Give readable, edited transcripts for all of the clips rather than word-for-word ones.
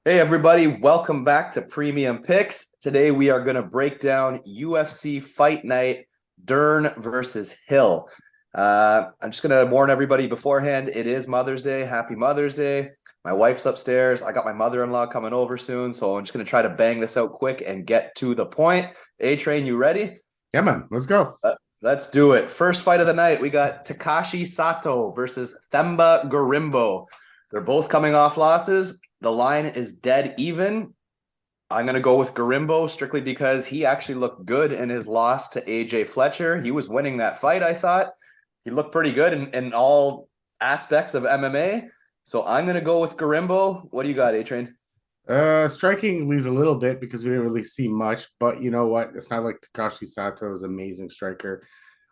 Hey everybody, welcome back to Premium Picks. Today we are going to break down UFC Fight Night Dern versus Hill. I'm just going to warn everybody beforehand, it is Mother's Day. Happy Mother's Day. My wife's upstairs. I got my mother-in-law coming over soon, so I'm just going to try to bang this out quick and get to the point. A-Train, you ready? Yeah, man, let's go. Let's do it. First fight of the night, we got Takashi Sato versus Themba Gorimbo. They're both coming off losses. The line is dead even. I'm going to go with Gorimbo strictly because he actually looked good in his loss to AJ Fletcher. He was winning that fight, I thought. He looked pretty good in all aspects of MMA. So I'm going to go with Gorimbo. What do you got, A-Train? Striking leaves a little bit because we didn't really see much, but you know what? It's not like Takashi Sato is an amazing striker.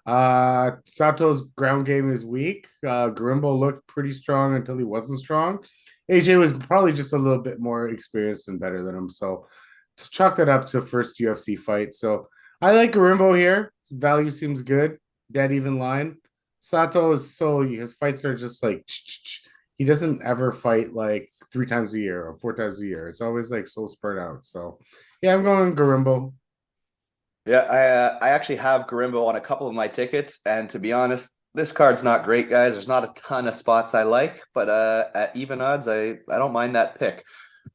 Sato's ground game is weak. Garimbo looked pretty strong until he wasn't strong. AJ was probably just a little bit more experienced and better than him. So to chalk that up to first UFC fight. So I like Garimbo here. Value seems good. Dead even line. Sato is his fights are just like he doesn't ever fight like 3 times a year or 4 times a year. It's always like so spread out. So yeah, I'm going Garimbo. Yeah, I actually have Gorimbo on a couple of my tickets, and to be honest, this card's not great, guys. There's not a ton of spots I like, but at even odds, I don't mind that pick.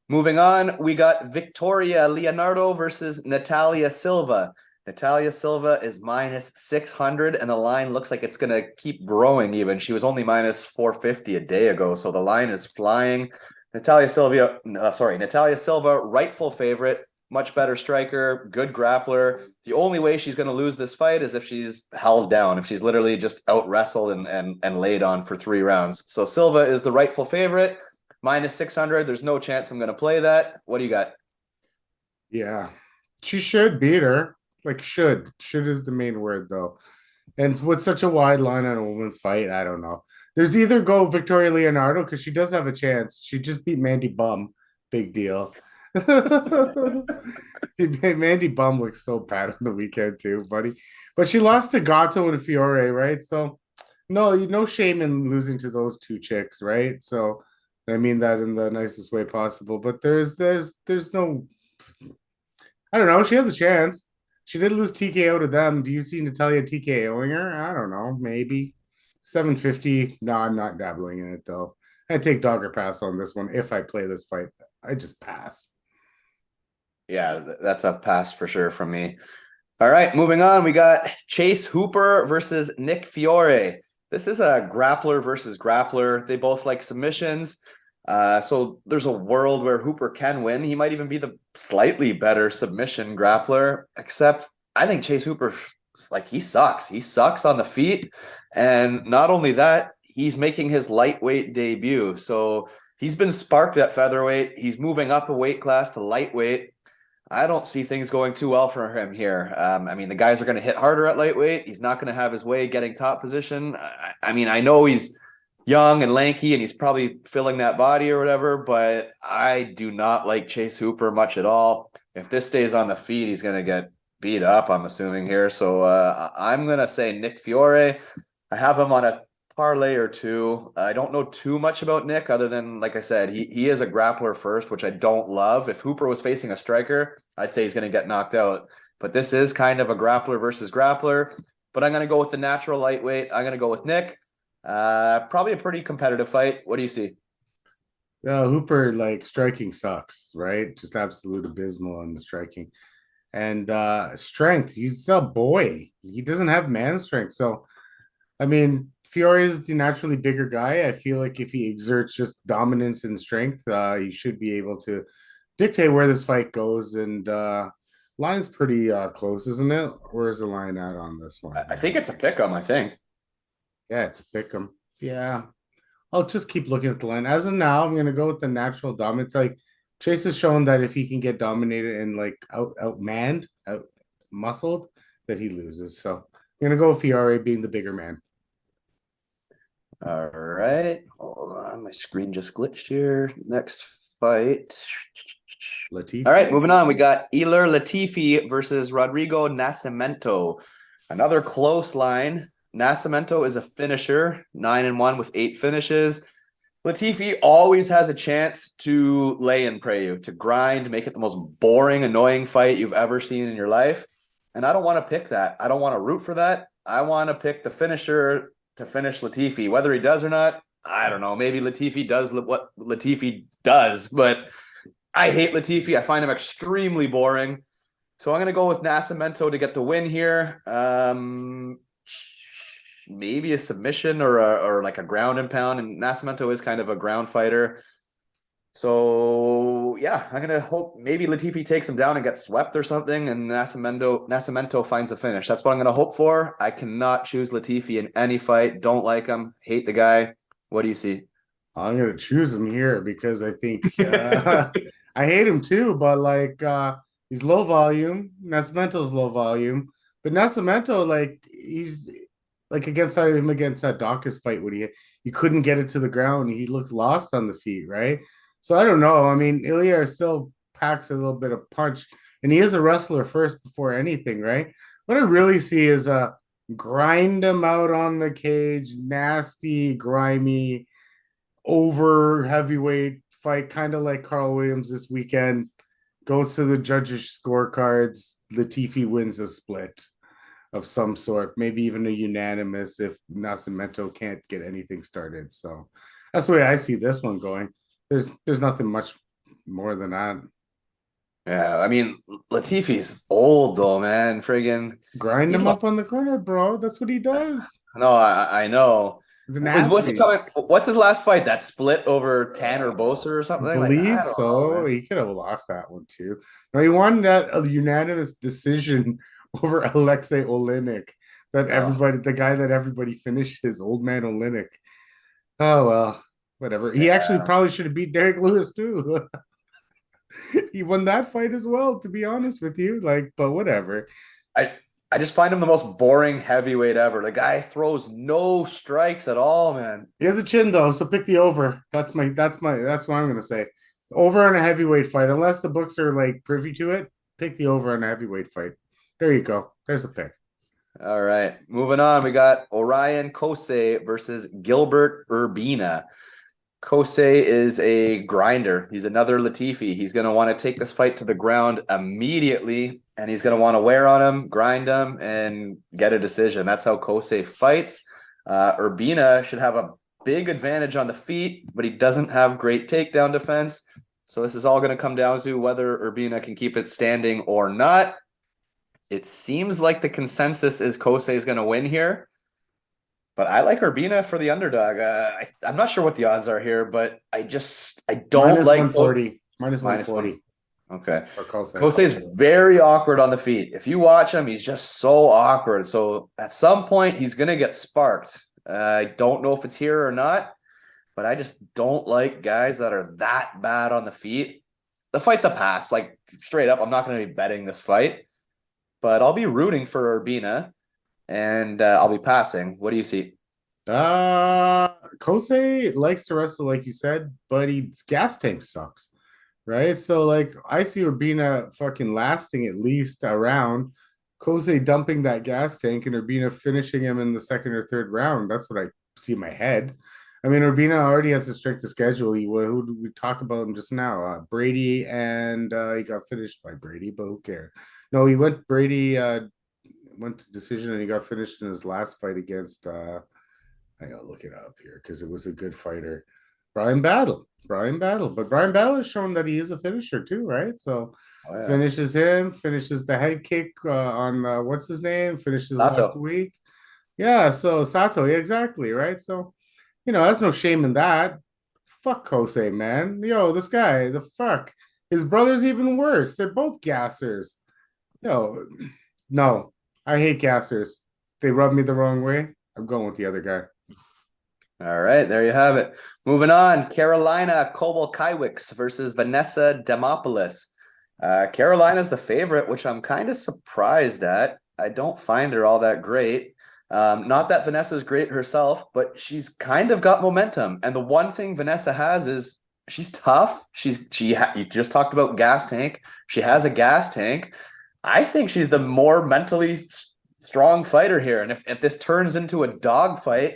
Moving on, we got Victoria Leonardo versus Natalia Silva. Natalia Silva is minus 600, and the line looks like it's going to keep growing even. She was only minus 450 a day ago, so the line is flying. Natalia Silva, rightful favorite, much better striker, good grappler. The only way she's going to lose this fight is if she's held down, if she's literally just out wrestled and laid on for 3 rounds. So Silva is the rightful favorite, minus 600. There's no chance I'm going to play that. What do you got? Yeah. She should beat her. Like should. Should is the main word though. And with such a wide line on a women's fight, I don't know. There's either go Victoria Leonardo because she does have a chance. She just beat Mandy Bum. Big deal. Mandy Bum looks so bad on the weekend too, buddy. But she lost to Gato and Fiore, right? So no shame in losing to those two chicks, right? So I mean that in the nicest way possible. But there's no, I don't know. She has a chance. She did lose TKO to them. Do you see Natalia TKOing her? I don't know. Maybe 750. No, I'm not dabbling in it though. I take dog or pass on this one. If I play this fight, I just pass. Yeah, that's a pass for sure from me. All right, moving on. We got Chase Hooper versus Nick Fiore. This is a grappler versus grappler. They both like submissions. So there's a world where Hooper can win. He might even be the slightly better submission grappler, except I think Chase Hooper, like, he sucks. He sucks on the feet. And not only that, he's making his lightweight debut. So he's been sparked at featherweight. He's moving up a weight class to lightweight. I don't see things going too well for him here. I mean, the guys are going to hit harder at lightweight. He's not going to have his way getting top position. I mean, I know he's young and lanky and he's probably filling that body or whatever, but I do not like Chase Hooper much at all. If this stays on the feet, he's going to get beat up, I'm assuming here. So I'm going to say Nick Fiore. I have him on a parlay or two. I don't know too much about Nick other than, like I said, he is a grappler first, which I don't love. If Hooper was facing a striker, I'd say he's going to get knocked out. But this is kind of a grappler versus grappler. But I'm going to go with the natural lightweight. I'm going to go with Nick. Probably a pretty competitive fight. What do you see? Hooper, like, striking sucks, right? Just absolute abysmal on the striking. And strength, he's a boy. He doesn't have man strength. So I mean, Fiore is the naturally bigger guy. I feel like if he exerts just dominance and strength, he should be able to dictate where this fight goes. And line's pretty close, isn't it? Where's the line at on this one? I think it's a pick 'em, I think. Yeah, it's a pick 'em. Yeah, I'll just keep looking at the line. As of now, I'm gonna go with the natural dominance. Like Chase has shown that if he can get dominated and like outmanned, out muscled, that he loses. So I'm gonna go with Fiore being the bigger man. All right. Hold on. My screen just glitched here. Next fight. All right, Latifi. moving on. We got Ilir Latifi versus Rodrigo Nascimento. Another close line. Nascimento is a finisher, 9-1 with 8 finishes. Latifi always has a chance to lay and pray you, to grind, make it the most boring, annoying fight you've ever seen in your life. And I don't want to pick that. I don't want to root for that. I want to pick the finisher to finish Latifi. Whether he does or not, I don't know. Maybe Latifi does what Latifi does, but I hate Latifi. I find him extremely boring. So I'm going to go with Nascimento to get the win here. Maybe a submission or like a ground and pound. And Nascimento is kind of a ground fighter. So yeah, I'm gonna hope maybe Latifi takes him down and gets swept or something, and Nascimento finds a finish. That's what I'm gonna hope for. I cannot choose Latifi in any fight. Don't like him. Hate the guy. What do you see? I'm gonna choose him here because I think I hate him too, but like he's low volume. Nascimento's low volume, but Nascimento, like he's like against him against that Dawkins fight when he couldn't get it to the ground. He looks lost on the feet, right? So I don't know. I mean, Ilya still packs a little bit of punch, and he is a wrestler first before anything, right? What I really see is grind him out on the cage, nasty, grimy, over heavyweight fight, kind of like Carl Williams this weekend. Goes to the judges' scorecards. Latifi wins a split of some sort, maybe even a unanimous if Nascimento can't get anything started. So that's the way I see this one going. There's nothing much more than that. Yeah, I mean Latifi's old though, man. Friggin' Grind he's him up on the corner, bro. That's what he does. no, I know. It's What's he nasty. coming? What's his last fight? That split over Tanner Boser or something? Like I Believe don't know, so. man. He could have lost that one too. No, he won that a unanimous decision over Alexei Olenek. That Oh, everybody, the guy that everybody finishes, old man Olenek. Oh well, whatever. He actually yeah. probably should have beat Derek Lewis too. He won that fight as well, to be honest with you. Like, but whatever. I I just find him the most boring heavyweight ever. The guy throws no strikes at all, man. He has a chin though, so pick the over. That's what I'm gonna say. Over on a heavyweight fight, unless the books are like privy to it, pick the over on a heavyweight fight. There you go. There's a pick. All right, moving on. We got Orion Cosce versus Gilbert Urbina. Cosce is a grinder. He's another Latifi. He's going to want to take this fight to the ground immediately, and he's going to want to wear on him, grind him, and get a decision. That's how Cosce fights. Urbina should have a big advantage on the feet, but he doesn't have great takedown defense. So this is all going to come down to whether Urbina can keep it standing or not. It seems like the consensus is Cosce is going to win here. But I like Urbina for the underdog. I'm not sure what the odds are here, but I don't Minus like 140. Minus minus 140. Okay. Or Kose is very awkward on the feet. If you watch him, he's just so awkward. So at some point, he's going to get sparked. I don't know if it's here or not, but I just don't like guys that are that bad on the feet. The fight's a pass. Like, straight up, I'm not going to be betting this fight, but I'll be rooting for Urbina. And I'll be passing. What do you see? Kosei likes to wrestle, like you said, but his gas tank sucks, right? So, like, I see Urbina fucking lasting at least a round. Kosei dumping that gas tank and Urbina finishing him in the second or third round. That's what I see in my head. I mean, Urbina already has a strength of schedule. Who did we talk about him just now? Brady, and he got finished by Brady, but who cares? No, he went Brady. Went to decision and he got finished in his last fight against I gotta look it up here because it was a good fighter. Brian Battle. But Brian Battle has shown that he is a finisher too, right? So finishes him, finishes the head kick on what's his name, finishes last Sato. week. Yeah, so Sato, yeah, exactly, right? So, that's no shame in that. Fuck Kosei, man. Yo, this guy, the fuck. His brother's even worse. They're both gassers. Yo, no. I hate gassers. They rub me the wrong way. I'm going with the other guy. All right, there you have it. Moving on, Carolina Kowalkiewicz versus Vanessa Demopoulos. Carolina's the favorite, which I'm kind of surprised at. I don't find her all that great. Not that Vanessa's great herself, but she's kind of got momentum. And the one thing Vanessa has is she's tough. You just talked about gas tank. She has a gas tank. I think she's the more mentally strong fighter here. And if this turns into a dog fight,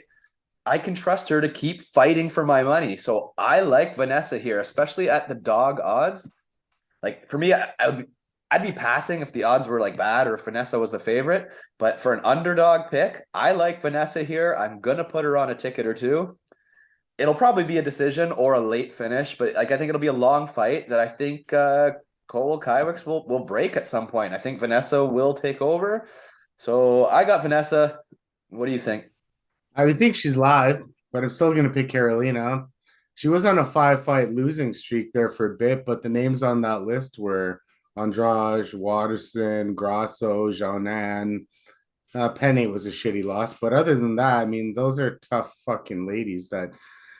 I can trust her to keep fighting for my money. So I like Vanessa here, especially at the dog odds. Like for me, I'd be passing if the odds were like bad or if Vanessa was the favorite. But for an underdog pick, I like Vanessa here. I'm gonna put her on a ticket or two. It'll probably be a decision or a late finish, but like I think it'll be a long fight that I think Kowalkiewicz will break at some point. I think Vanessa will take over. So I got Vanessa. What do you think? I would think she's live, but I'm still going to pick Carolina. She was on a 5-fight losing streak there for a bit, but the names on that list were Andrade, Watterson, Grasso, Jonan. Penny was a shitty loss, but other than that, I mean, those are tough fucking ladies that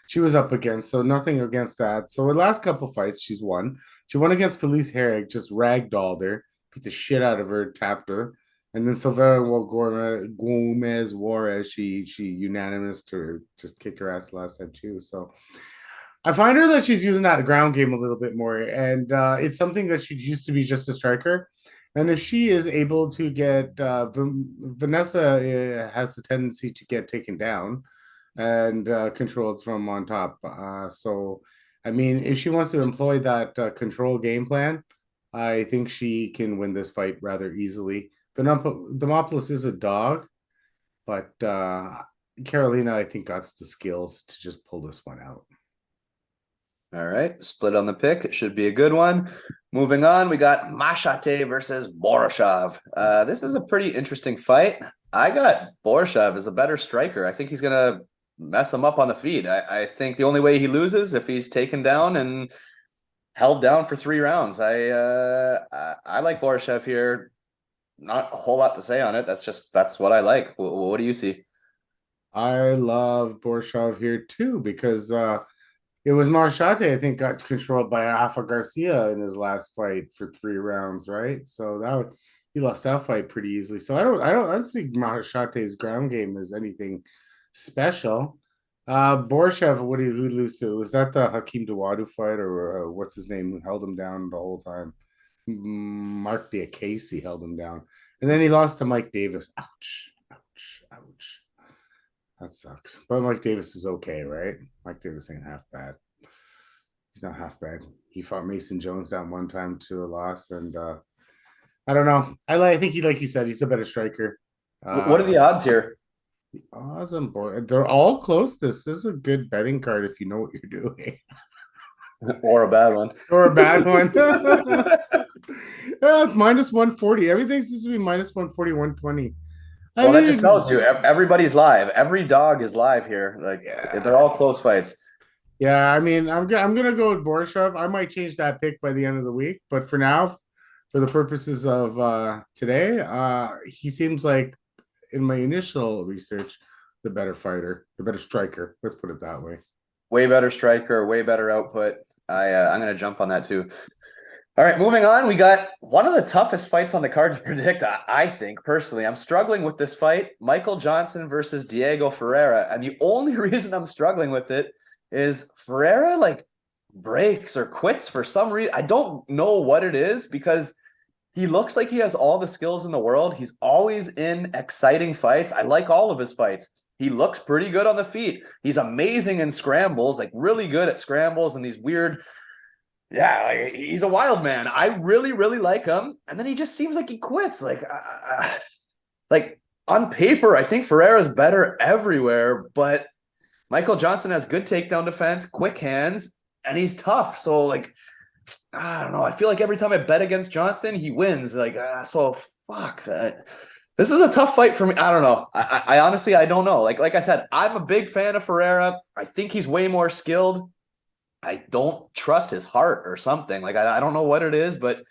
she was up against. So nothing against that. So the last couple fights, she's won. She won against Felice Herrig, just ragdolled her, beat the shit out of her, tapped her. And then Silvera Gomez Juarez, she unanimous to just kicked her ass last time too. So I find her that she's using that ground game a little bit more, and it's something that she used to be just a striker. And if she is able to get Vanessa has the tendency to get taken down and controlled from on top. So, I mean, if she wants to employ that control game plan, I think she can win this fight rather easily. Demopoulos is a dog, but Carolina, I think, got the skills to just pull this one out. All right, split on the pick. It should be a good one. Moving on, we got Machete versus Borshchev. This is a pretty interesting fight. I got Borshchev as the better striker. I think he's gonna mess him up on the feet. I think the only way he loses if he's taken down and held down for 3 rounds. I like Borshchev here. Not a whole lot to say on it. That's what I like. What do you see? I love Borshchev here too because it was Marchate, I think, got controlled by Alpha Garcia in his last fight for 3 rounds, right? So he lost that fight pretty easily. So I don't think Marchate's ground game is anything special. Borshchev, who lose to? Was that the Hakeem Dawadu fight or what's his name who held him down the whole time? Mark Diakase held him down, and then he lost to Mike Davis. Ouch! Ouch! Ouch! That sucks. But Mike Davis is okay, right? Mike Davis ain't half bad. He's not half bad. He fought Mason Jones down one time to a loss, and I don't know. I think he, like you said, he's a better striker. What are the odds here? The odds on board, they're all close. This is a good betting card if you know what you're doing. Or a bad one. Or a bad one. Yeah, it's minus 140. Everything seems to be minus 140, 120. Well, that just tells you everybody's live. Every dog is live here. Like they're all close fights. Yeah, I mean, I'm gonna go with Borshchev. I might change that pick by the end of the week, but for now, for the purposes of today, he seems like, in my initial research, the better fighter, the better striker. Let's put it that way. Way better striker, way better output. I'm gonna jump on that too. All right, moving on. We got one of the toughest fights on the card to predict, I think, personally. I'm struggling with this fight. Michael Johnson versus Diego Ferreira. And the only reason I'm struggling with it is Ferreira, like, breaks or quits for some reason. I don't know what it is because he looks like he has all the skills in the world. He's always in exciting fights. I like all of his fights. He looks pretty good on the feet. He's amazing in scrambles, like really good at scrambles and these weird... Yeah, like, he's a wild man. I really, really like him. And then he just seems like he quits. Like on paper, I think Ferreira's better everywhere, but Michael Johnson has good takedown defense, quick hands, and he's tough. So, like, I don't know. I feel like every time I bet against Johnson, he wins. Like, so fuck. This is a tough fight for me. I don't know. I honestly, I don't know. Like I said, I'm a big fan of Ferreira. I think he's way more skilled. I don't trust his heart or something. Like, I don't know what it is, but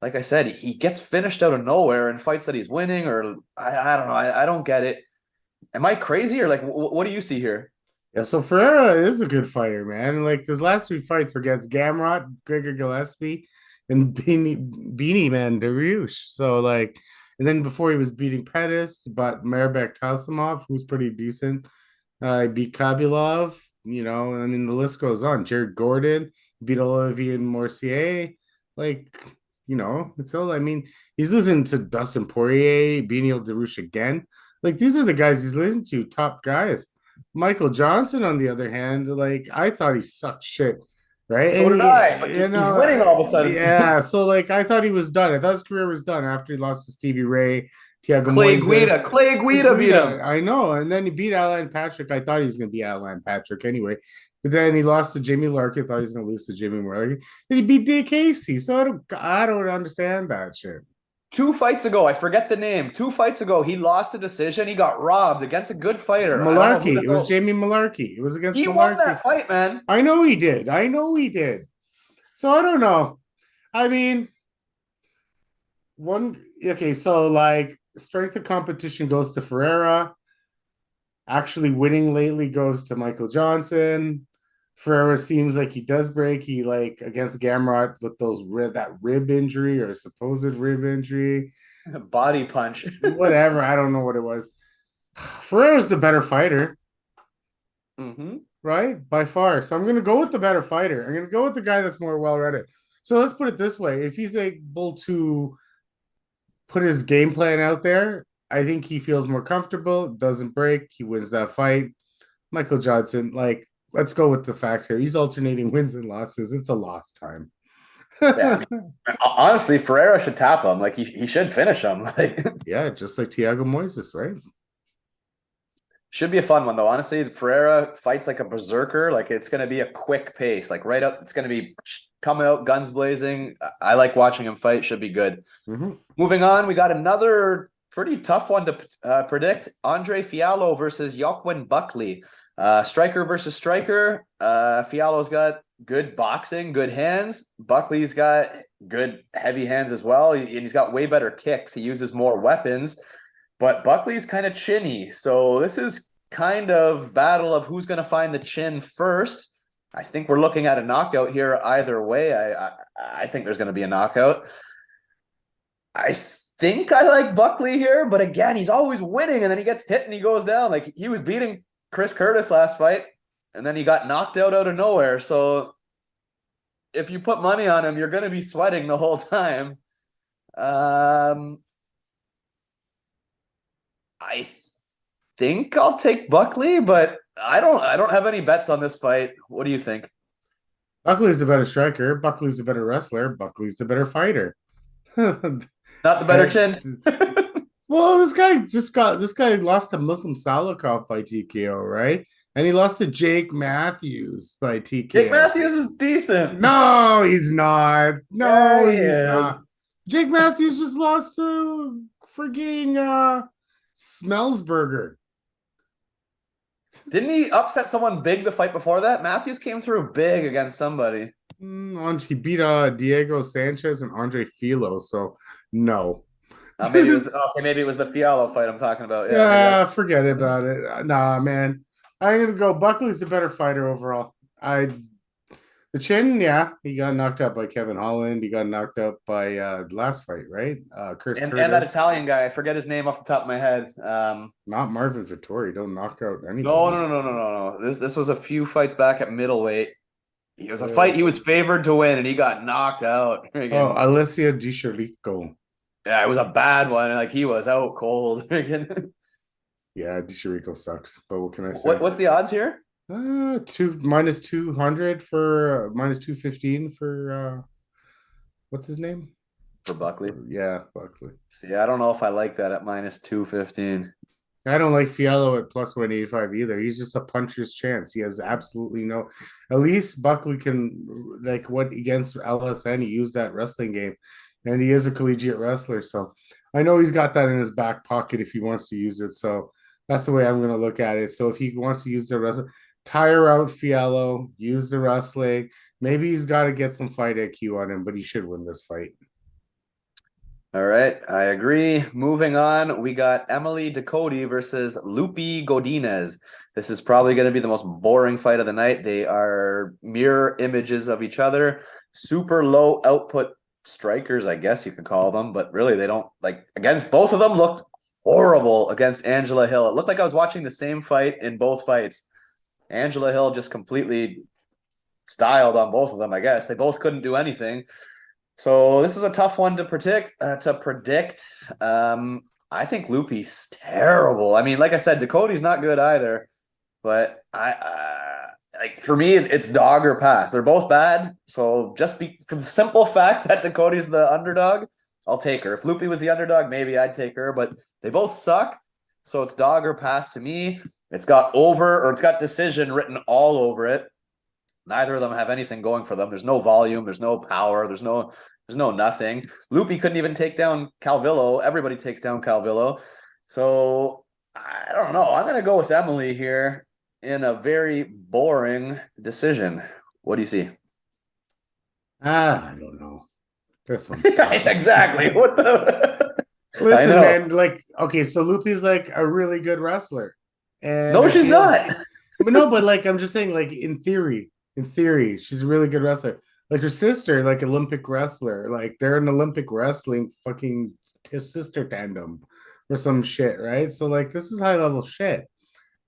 like I said, he gets finished out of nowhere in fights that he's winning, or I don't know. I don't get it. Am I crazy, or like, what do you see here? Yeah, so Ferreira is a good fighter, man. Like his last 3 fights were against Gamrot, Gregor Gillespie, and Beanie Man Dariush. So like, and then before he was beating Pettis, but Marbek Tausimov, who's pretty decent. Beat Kabulov. You know, I mean, the list goes on. Jared Gordon beat Olivier Morcier. Like, you know, it's all, I mean, he's losing to Dustin Poirier, Beneil Darush again. Like, these are the guys he's listening to, top guys. Michael Johnson, on the other hand, like I thought he sucked shit, right? So And did I, but he's winning all of a sudden. yeah. So like I thought he was done. I thought his career was done after he lost to Stevie Ray, Thiago Clay Guida beat him. I know, and then he beat Alan Patrick. I thought he was going to beat Alan Patrick anyway, but then he lost to Jimmy Larkin. Thought he was going to lose to Jimmy Larkin. Then he beat Dick Casey. So I don't understand that shit. 2 fights ago, I forget the name. 2 fights ago, he lost a decision. He got robbed against a good fighter. Malarkey. It was Jamie Malarkey. It was against he Malarkey. won that fight, man. I know he did. So I don't know. I mean, okay, so like strength of competition goes to Ferreira. Actually winning lately goes to Michael Johnson. Ferreira seems like he does break. He like against Gamrot with that rib injury or supposed rib injury. Body punch. Whatever. I don't know what it was. Ferreira's the better fighter. Right? By far. So I'm gonna go with the better fighter. I'm gonna go with the guy that's more well-rounded. So let's put it this way. If he's able to put his game plan out there, I think he feels more comfortable, doesn't break, he wins that fight. Michael Johnson, like, let's go with the facts here. He's alternating wins and losses. It's a loss time. Yeah, I mean, honestly, Ferreira should tap him. Like he should finish him. Like yeah, just like Thiago Moises, right? Should be a fun one though. Honestly, Ferreira fights like a berserker. Like it's gonna be a quick pace. Like right up, it's gonna be coming out, guns blazing. I like watching him fight. Should be good. Moving on, we got another pretty tough one to predict. Andre Fialho versus Joaquin Buckley. Striker versus striker. Fialho's got good boxing, good hands. Buckley's got good heavy hands as well. And he's got way better kicks. He uses more weapons. But Buckley's kind of chinny. So this is kind of battle of who's going to find the chin first. I think we're looking at a knockout here either way. I think there's going to be a knockout. I think I like Buckley here, but again, he's always winning and then he gets hit and he goes down. Like he was beating Chris Curtis last fight and then he got knocked out of nowhere. So if you put money on him, you're going to be sweating the whole time. I think I'll take Buckley, but I don't have any bets on this fight. What do you think? Buckley's the better striker. Buckley's the better wrestler. Buckley's the better fighter. Not the better chin. Well, this guy lost to Muslim Salikov by TKO, right? And he lost to Jake Matthews by TKO. Jake Matthews is decent. No, he's not. No, he's not. Jake Matthews just lost to frigging Smellsburger. Didn't he upset someone big the fight before that? Matthews came through big against somebody. He beat Diego Sanchez and Andre Filo, so no. Maybe it was the Fialho fight I'm talking about. Yeah, forget about it. Nah, man. I'm gonna go. Buckley's the better fighter overall. The chin, yeah, he got knocked out by Kevin Holland. He got knocked out by the last fight, right? Curtis. And that Italian guy, I forget his name off the top of my head. Not Marvin Vittori. Don't knock out anything. No. This was a few fights back at middleweight. It was a fight he was favored to win, and he got knocked out. Alessio Di Chirico. Yeah, it was a bad one. Like he was out cold. Yeah, Di Chirico sucks. But what can I say? What's the odds here? Minus 200 for minus 215 for what's his name? For Buckley. Yeah, Buckley. See, I don't know if I like that at minus 215. I don't like Fialho at plus 185 either. He's just a puncher's chance. He has absolutely no. At least Buckley can, like, what against LSN, he used that wrestling game, and he is a collegiate wrestler. So I know he's got that in his back pocket if he wants to use it. So that's the way I'm going to look at it. So if he wants to use the wrestling, tire out Fialho, use the wrestling. Maybe he's got to get some fight IQ on him, but he should win this fight. All right, I agree. Moving on, we got Emily DuCote versus Loopy Godinez. This is probably going to be the most boring fight of the night. They are mirror images of each other. Super low output strikers, I guess you could call them, but really they don't, like, against both of them looked horrible against Angela Hill. It looked like I was watching the same fight in both fights. Angela Hill just completely styled on both of them, I guess. They both couldn't do anything. So this is a tough one to predict. I think Loopy's terrible. I mean, like I said, DuCote's not good either. but like for me, it's dog or pass. They're both bad. So just for the simple fact that DuCote's the underdog, I'll take her. If Loopy was the underdog, maybe I'd take her, but they both suck. So it's dog or pass to me. It's got it's got decision written all over it. Neither of them have anything going for them. There's no volume, there's no power, there's no nothing. Loopy couldn't even take down Calvillo. Everybody takes down Calvillo. So I don't know. I'm gonna go with Emily here in a very boring decision. What do you see? I don't know. This one's tough. Exactly. What the Listen, man, like, okay, so Loopy's like a really good wrestler. And no, she's not. But no, but like I'm just saying, like in theory, she's a really good wrestler. Like her sister, like Olympic wrestler, like they're an Olympic wrestling fucking sister tandem or some shit, right? So like this is high level shit,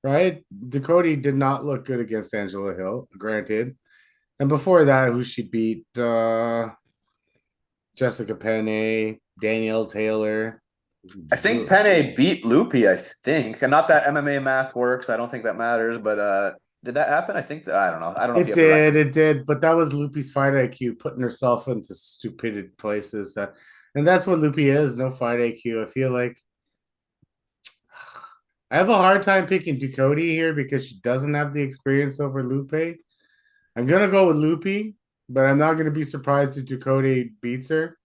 right? DuCote did not look good against Angela Hill, granted. And before that, who she beat? Jessica Penne, Danielle Taylor. I think Penne beat Loopy, I think. And not that MMA math works. I don't think that matters, but did that happen? I think I don't know. I don't know. It did, but that was Loopy's fight IQ putting herself into stupid places. And that's what Loopy is, no fight IQ. I feel like I have a hard time picking DuCote here because she doesn't have the experience over Loopy. I'm gonna go with Loopy, but I'm not gonna be surprised if DuCote beats her.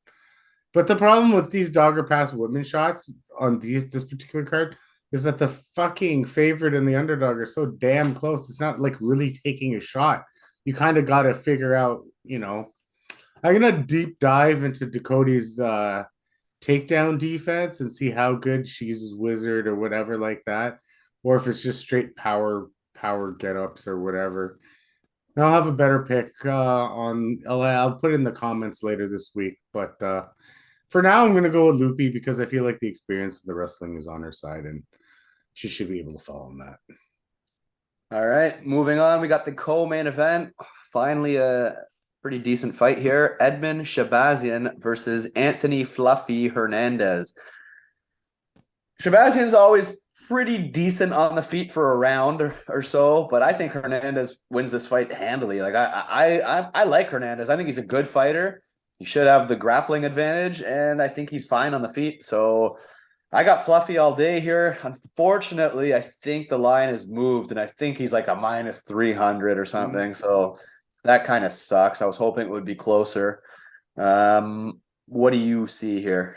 But the problem with these dogger pass women shots on this particular card is that the fucking favorite and the underdog are so damn close. It's not like really taking a shot. You kind of got to figure out, I'm gonna deep dive into DuCote's takedown defense and see how good she uses wizard or whatever like that, or if it's just straight power get ups or whatever. And I'll have a better pick I'll put it in the comments later this week, but for now, I'm going to go with Loopy because I feel like the experience of the wrestling is on her side and she should be able to follow on that. All right, moving on. We got the co-main event. Finally, a pretty decent fight here. Edmen Shabazyan versus Anthony Fluffy Hernandez. Shabazyan's always pretty decent on the feet for a round or so, but I think Hernandez wins this fight handily. Like I like Hernandez. I think he's a good fighter. He should have the grappling advantage, and I think he's fine on the feet. So I got Fluffy all day here. Unfortunately, I think the line is moved, and I think he's like a minus 300 or something. So that kind of sucks. I was hoping it would be closer. What do you see here?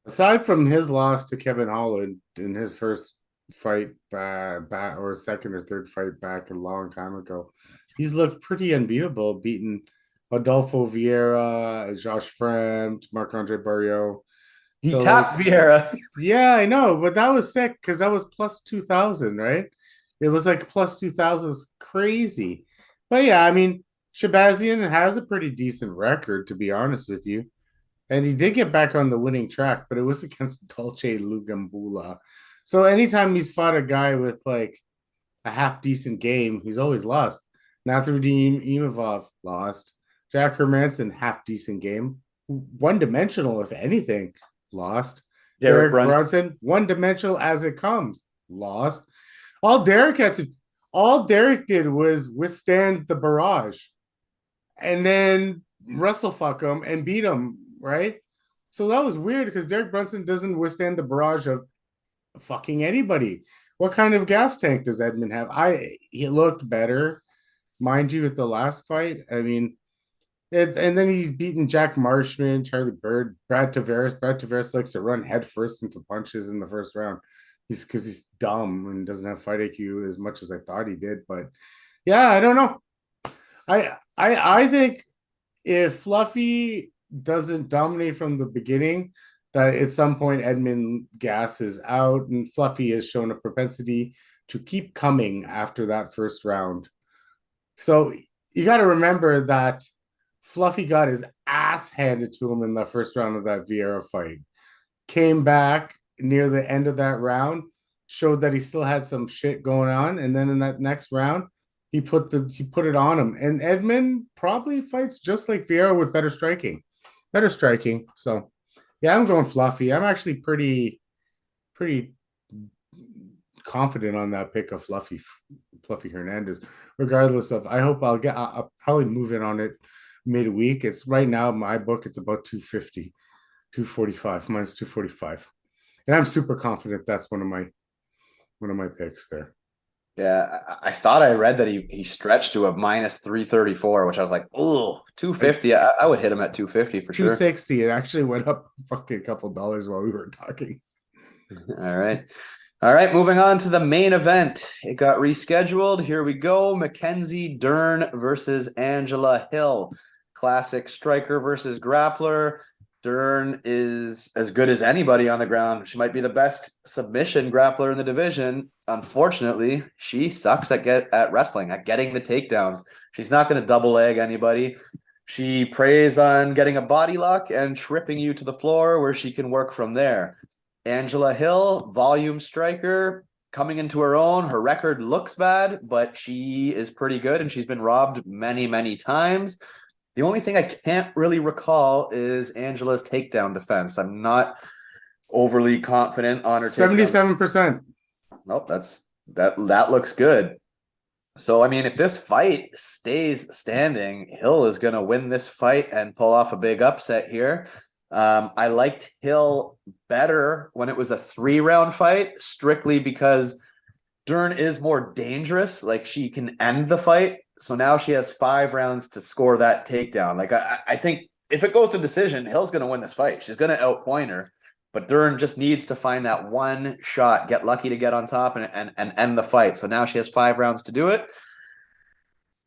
Aside from his loss to Kevin Holland in his first fight back or second or third fight back a long time ago, he's looked pretty unbeatable, beating Adolfo Vieira, Josh Fremd, Marc-Andre Barrios. He tapped Vieira. Yeah, I know, but that was sick because that was plus 2,000, right? It was like plus 2,000. It was crazy. But yeah, I mean, Shabazyan has a pretty decent record, to be honest with you. And he did get back on the winning track, but it was against Dolce Lugambula. So anytime he's fought a guy with like a half decent game, he's always lost. Nasruddin Imavov lost. Jack Hermanson, half decent game. One dimensional, if anything, lost. Derek Brunson, one dimensional as it comes, lost. All Derek did was withstand the barrage and then wrestle fuck him and beat him, right? So that was weird because Derek Brunson doesn't withstand the barrage of fucking anybody. What kind of gas tank does Edmen have? He looked better, mind you, at the last fight. I mean, and then he's beaten Jack Marshman, Charlie Bird, Brad Tavares. Brad Tavares likes to run headfirst into punches in the first round. Because he's dumb and doesn't have fight IQ as much as I thought he did. But yeah, I don't know. I think if Fluffy doesn't dominate from the beginning, that at some point Edmen gasses out, and Fluffy has shown a propensity to keep coming after that first round. So you got to remember that Fluffy got his ass handed to him in the first round of that Vieira fight. Came back near the end of that round, showed that he still had some shit going on, and then in that next round, he put it on him. And Edmen probably fights just like Vieira with better striking. So yeah, I'm going Fluffy. I'm actually pretty confident on that pick of Fluffy Fluffy Hernandez. Regardless of, I hope I'll probably move in on it midweek. It's right now, my book, it's about 250, 245, minus 245. And I'm super confident that's one of my picks there. Yeah, I thought I read that he stretched to a minus 334, which I was like, oh, 250. I would hit him at 250 for sure. 260. It actually went up fucking couple dollars while we were talking. All right. All right, moving on to the main event. It got rescheduled. Here we go. Mackenzie Dern versus Angela Hill. Classic striker versus grappler. Dern is as good as anybody on the ground. She might be the best submission grappler in the division. Unfortunately, she sucks at wrestling, at getting the takedowns. She's not going to double leg anybody. She preys on getting a body lock and tripping you to the floor where she can work from there. Angela Hill, volume striker, coming into her own. Her record looks bad, but she is pretty good, and she's been robbed many, many times. The only thing I can't really recall is Angela's takedown defense. I'm not overly confident on her 77%. Nope, that looks good. So, I mean, if this fight stays standing, Hill is going to win this fight and pull off a big upset here. I liked Hill better when it was a 3-round fight, strictly because Dern is more dangerous. Like, she can end the fight. So now she has 5 rounds to score that takedown. Like, I think if it goes to decision, Hill's going to win this fight. She's going to outpoint her. But Dern just needs to find that one shot, get lucky to get on top and end the fight. So now she has 5 rounds to do it.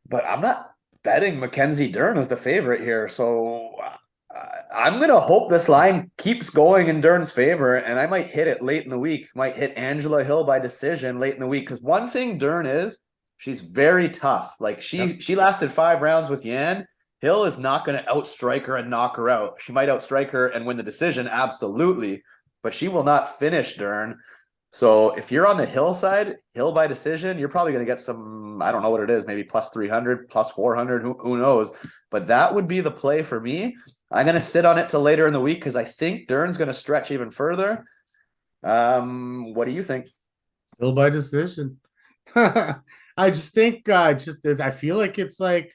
But I'm not betting Mackenzie Dern as the favorite here. So I'm going to hope this line keeps going in Dern's favor, and I might hit it late in the week. Might hit Angela Hill by decision late in the week. Because one thing Dern is, she's very tough. Like, she lasted 5 rounds with Yan. Hill is not going to outstrike her and knock her out. She might outstrike her and win the decision, absolutely, but she will not finish Dern. So if you're on the Hill side, Hill by decision, you're probably going to get some, I don't know what it is, maybe plus 300, plus 400, who knows? But that would be the play for me. I'm going to sit on it till later in the week because I think Dern's going to stretch even further. What do you think? Hill by decision. I just think, I feel like it's like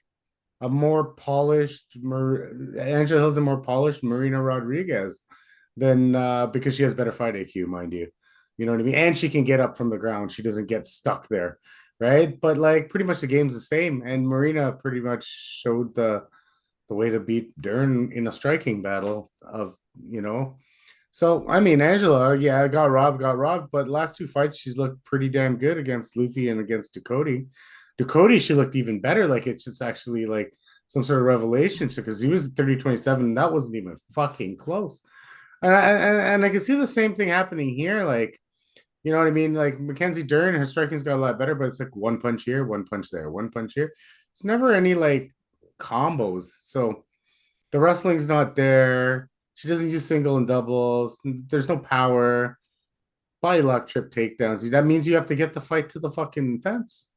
a more polished Angela Hill's a more polished Marina Rodriguez than because she has better fight IQ, mind you. You know what I mean? And she can get up from the ground. She doesn't get stuck there, right? But like pretty much the game's the same. And Marina pretty much showed the way to beat Dern in a striking battle of, you know. So I mean, Angela, yeah, got robbed, but last 2 fights she's looked pretty damn good against Loopy and against DuCote. DuCote, she looked even better. Like, it's just actually like some sort of revelation because he was 30-27 and that wasn't even fucking close. And I can see the same thing happening here. Like, you know what I mean? Like, Mackenzie Dern, her striking's got a lot better, but it's like one punch here, one punch there, one punch here. It's never any like combos. So the wrestling's not there. She doesn't use single and doubles. There's no power. Body lock, trip, takedowns. That means you have to get the fight to the fucking fence.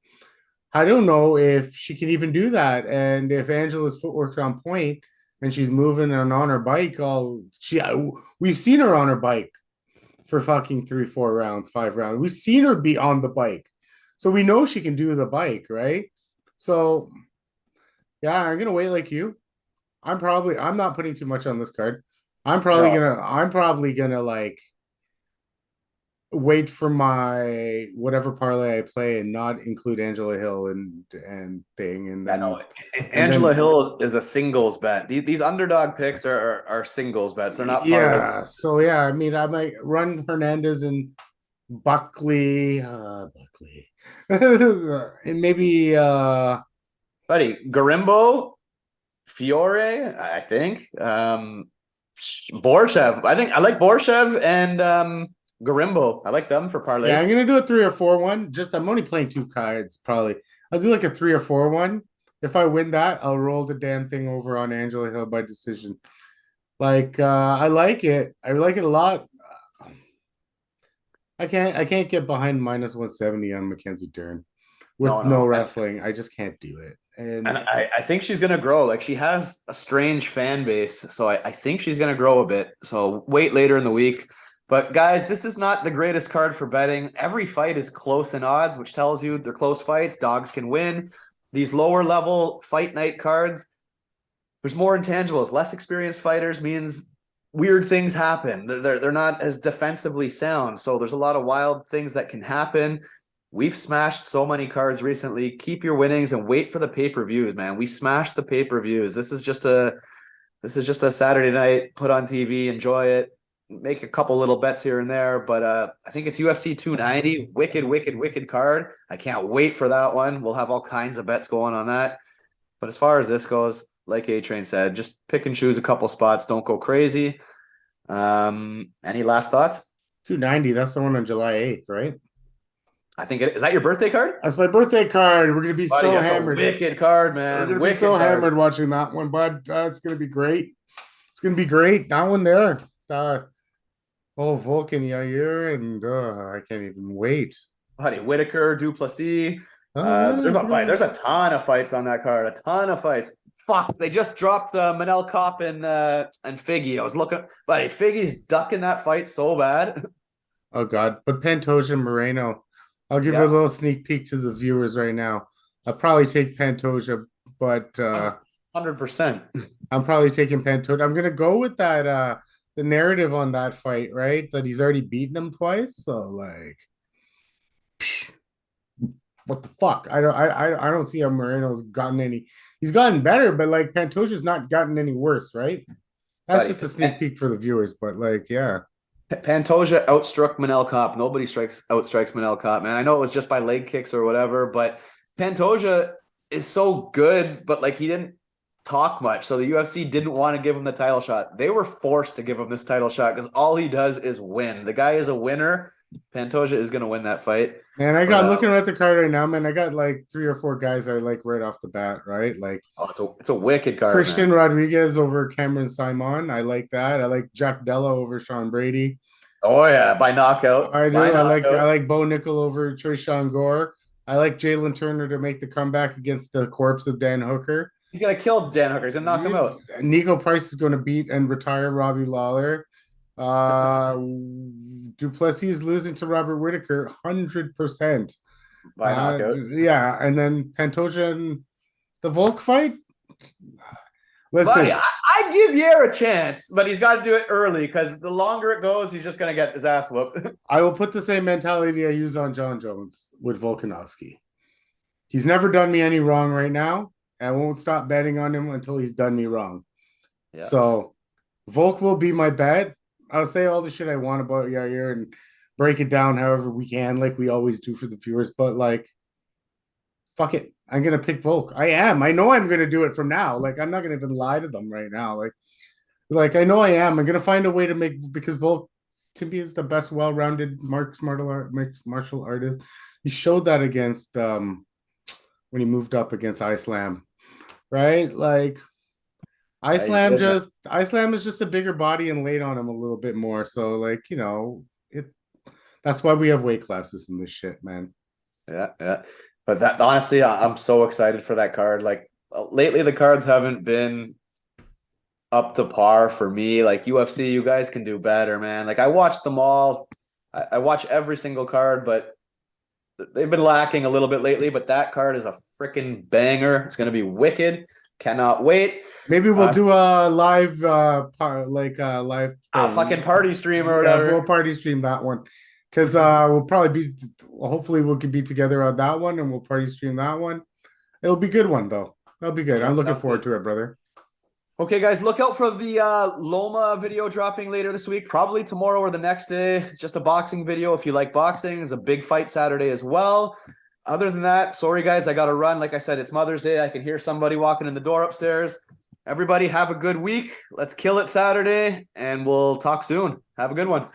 I don't know if she can even do that. And if Angela's footwork's on point and she's moving and on her bike, we've seen her on her bike for fucking 3-4 rounds, 5 rounds. We've seen her be on the bike. So we know she can do the bike, right? So yeah, I'm gonna wait like you. I'm not putting too much on this card. I'm probably gonna like wait for my whatever parlay I play and not include Angela Hill and thing. And then Angela Hill is a singles bet. These underdog picks are singles bets. They're not parlays. Yeah. So yeah, I mean, I might run Hernandez and Buckley, and maybe buddy, Gorimbo, Fiore, I think. Borshchev. I like Borshchev and Gorimbo. I like them for parlays. Yeah, I'm gonna do a 3 or 4 one. I'm only playing 2 cards, probably. I'll do like a 3 or 4 one. If I win that, I'll roll the damn thing over on Angela Hill by decision. Like, I like it. I like it a lot. I can't get behind minus 170 on Mackenzie Dern with no wrestling. I just can't do it. And I think she's gonna grow. Like, she has a strange fan base, so I think she's gonna grow a bit. So wait later in the week. But guys, this is not the greatest card for betting. Every fight is close in odds, which tells you they're close fights. Dogs can win. These lower level fight night cards, there's more intangibles. Less experienced fighters means weird things happen. They're not as defensively sound. So there's a lot of wild things that can happen. We've smashed so many cards recently. Keep your winnings and wait for the pay-per-views, man. We smashed the pay-per-views. This is just a Saturday night, put on TV, enjoy it. Make a couple little bets here and there, but I think it's UFC 290. Wicked card. I can't wait for that one. We'll have all kinds of bets going on that. But as far as this goes, like A-Train said, just pick and choose a couple spots. Don't go crazy. Any last thoughts? 290. That's the one on July 8th, right? I think is that your birthday card? That's my birthday card. We're gonna be Buddy, so that's hammered. a wicked card, man. We're gonna be so hammered watching that one, bud. It's gonna be great. It's gonna be great. That one there. Volk and Yair, and I can't even wait. Buddy, Whitaker, Duplessis. Oh, there's a ton of fights on that card. A ton of fights. Fuck, they just dropped Manel Kopp and Figgy. I was looking, buddy. Figgy's ducking that fight so bad. Oh God, but Pantoja and Moreno. I'll give a little sneak peek to the viewers right now. I'll probably take Pantoja, but 100%. I'm probably taking Pantoja. I'm gonna go with that the narrative on that fight, right? That he's already beaten him twice. So like, what the fuck? I don't see how Moreno's gotten any. He's gotten better, but like Pantoja's not gotten any worse, right? That's just a sneak peek for the viewers, but like, yeah. Pantoja outstruck Manel Kopp. Nobody outstrikes Manel Kopp, man. I know it was just by leg kicks or whatever, but Pantoja is so good, but like he didn't talk much. So the UFC didn't want to give him the title shot. They were forced to give him this title shot because all he does is win. The guy is a winner. Pantoja is going to win that fight. Man, I got looking at the card right now, man. I got like 3 or 4 guys I like right off the bat, right? Like, it's a wicked card. Christian Rodriguez over Cameron Simon. I like that. I like Jack Della over Sean Brady. Oh yeah, by knockout. I do. I like Bo Nickel over Trishan Gore. I like Jalen Turner to make the comeback against the corpse of Dan Hooker. He's gonna kill Dan Hooker. He's gonna knock him out. Nico Price is going to beat and retire Robbie Lawler. Duplessis is losing to Robert Whitaker 100% by knockout. Yeah, and then Pantoja and the Volk fight. Listen, buddy, I give Yair a chance, but he's got to do it early because the longer it goes, he's just gonna get his ass whooped. I will put the same mentality I use on John Jones with Volkanovski. He's never done me any wrong right now. I won't stop betting on him until he's done me wrong. Yeah. So Volk will be my bet. I'll say all the shit I want about Yair and break it down however we can, like we always do for the viewers. But like, fuck it. I'm gonna pick Volk. I am. I know I'm gonna do it from now. Like, I'm not gonna even lie to them right now. Like I know I am. I'm gonna find a way to make, because Volk to me is the best well-rounded mixed martial artist. He showed that against when he moved up against Islam. Right? Like Islam is just a bigger body and laid on him a little bit more. So like, you know, that's why we have weight classes in this shit, man. Yeah. But that honestly, I'm so excited for that card. Like lately the cards haven't been up to par for me. Like UFC, you guys can do better, man. Like I watched them all. I watch every single card, but they've been lacking a little bit lately, but that card is a freaking banger. It's going to be wicked. Cannot wait. Maybe we'll do a live, live fucking party stream or whatever. We'll party stream that one because hopefully we can be together on that one and we'll party stream that one. It'll be a good one though. That'll be good. I'm looking forward to it, brother. Okay, guys, look out for the Loma video dropping later this week, probably tomorrow or the next day. It's just a boxing video. If you like boxing, it's a big fight Saturday as well. Other than that, sorry, guys, I got to run. Like I said, it's Mother's Day. I can hear somebody walking in the door upstairs. Everybody have a good week. Let's kill it Saturday, and we'll talk soon. Have a good one.